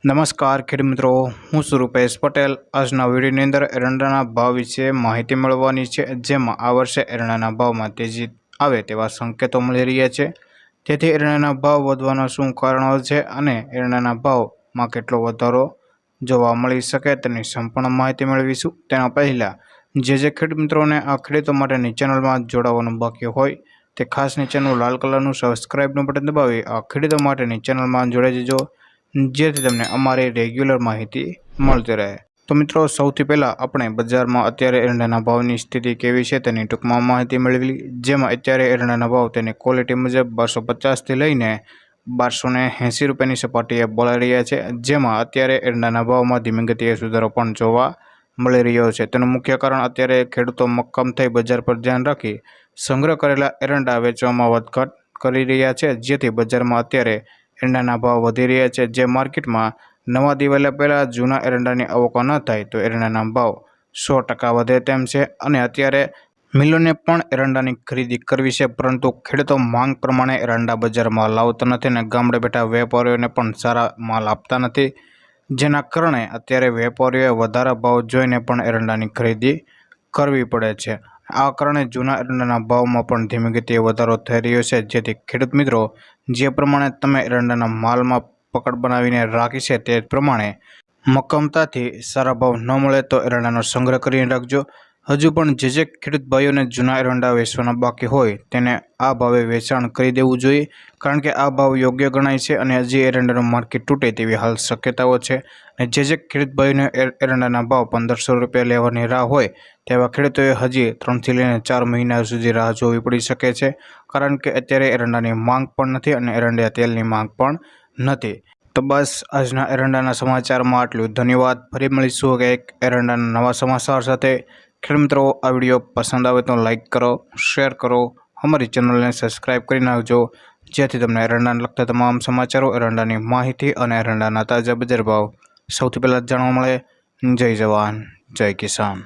નમસ્કાર ખેડૂત મિત્રો, હું છું રૂપેશ પટેલ। આજના વિડીયોની અંદર એરંડાના ભાવ વિશે માહિતી મળવાની છે, જેમાં આ વર્ષે એરંડાના ભાવમાં તેજી આવે તેવા સંકેતો મળી રહ્યા છે। તેથી એરંડાના ભાવ વધવાના શું કારણો છે અને એરંડાના ભાવમાં કેટલો વધારો જોવા મળી શકે તેની સંપૂર્ણ માહિતી મેળવીશું। તેના પહેલાં જે ખેડૂત મિત્રોને આ ખેડૂતો માટેની ચેનલમાં જોડાવાનું બાકી હોય તે ખાસ નીચેનું લાલ કલરનું સબસ્ક્રાઇબનું બટન દબાવી આ ખેડૂતો માટેની ચેનલમાં જોડાઈ જજો, જેથી તમને અમારી રેગ્યુલર માહિતી મળતી રહે। તો મિત્રો, સૌથી પહેલાં આપણે બજારમાં અત્યારે એરંડાના ભાવની સ્થિતિ કેવી છે તેની ટૂંકમાં માહિતી મેળવી, જેમાં અત્યારે એરંડાના ભાવ તેની ક્વોલિટી મુજબ 250થી લઈને 1280 રૂપિયાની સપાટીએ બોલાઈ રહ્યા છે, જેમાં અત્યારે એરંડાના ભાવમાં ધીમી ગતિએ સુધારો પણ જોવા મળી રહ્યો છે। તેનું મુખ્ય કારણ અત્યારે ખેડૂતો મક્કમ થઈ બજાર પર ધ્યાન રાખી સંગ્રહ કરેલા એરંડા વેચવામાં વધઘટ કરી રહ્યા છે, જેથી બજારમાં અત્યારે એરંડાના ભાવ વધી રહ્યા છે। જે માર્કેટમાં નવા દિવાળીયા પહેલાં જૂના એરંડાની આવક ન થાય તો એરંડાના ભાવ 100% વધે તેમ છે અને અત્યારે મિલોને પણ એરંડાની ખરીદી કરવી છે, પરંતુ ખેડૂતો માંગ પ્રમાણે એરંડા બજારમાં લાવતા નથી અને ગામડે બેઠા વેપારીઓને પણ સારા માલ આપતા નથી, જેના કારણે અત્યારે વેપારીઓએ વધારા ભાવ જોઈને પણ એરંડાની ખરીદી કરવી પડે છે। આ કારણે જૂના એરંડાના ભાવમાં પણ ધીમી ગતિએ વધારો થઈ રહ્યો છે, જેથી ખેડૂત મિત્રો જે પ્રમાણે તમે એરંડાના માલમાં પકડ બનાવીને રાખી છે તે પ્રમાણે મક્કમતાથી સારા ભાવ ન મળે તો એરંડાનો સંગ્રહ કરીને રાખજો। હજુ પણ જે ખેડૂત ભાઈઓને જૂના એરંડા વેચવાના બાકી હોય તેને આ ભાવે વેચાણ કરી દેવું જોઈએ, કારણ કે આ ભાવ યોગ્ય ગણાય છે અને હજી એરંડાનું માર્કેટ તૂટે તેવી હાલ શક્યતાઓ છે। અને જે ખેડૂત ભાઈઓને એરંડાના ભાવ 1500 રૂપિયા લેવાની રાહ હોય તેવા ખેડૂતોએ હજી 3 થી લઈને 4 મહિના સુધી રાહ જોવી પડી શકે છે, કારણ કે અત્યારે એરંડાની માંગ પણ નથી અને એરંડા તેલની માંગ પણ નથી। તો બસ આજના એરંડાના સમાચારમાં આટલું। ધન્યવાદ। ફરી મળીશું એક એરંડાના નવા સમાચાર સાથે। ખેડૂત મિત્રો, આ વિડીયો પસંદ આવે તો લાઇક કરો, શેર કરો, અમારી ચેનલને સબસ્ક્રાઇબ કરી નાખજો, જેથી તમને એરંડાને લગતા તમામ સમાચારો, એરંડાની માહિતી અને એરંડાના તાજા બજાર ભાવ સૌથી પહેલાં જાણવા મળે। જય જવાન, જય કિસાન।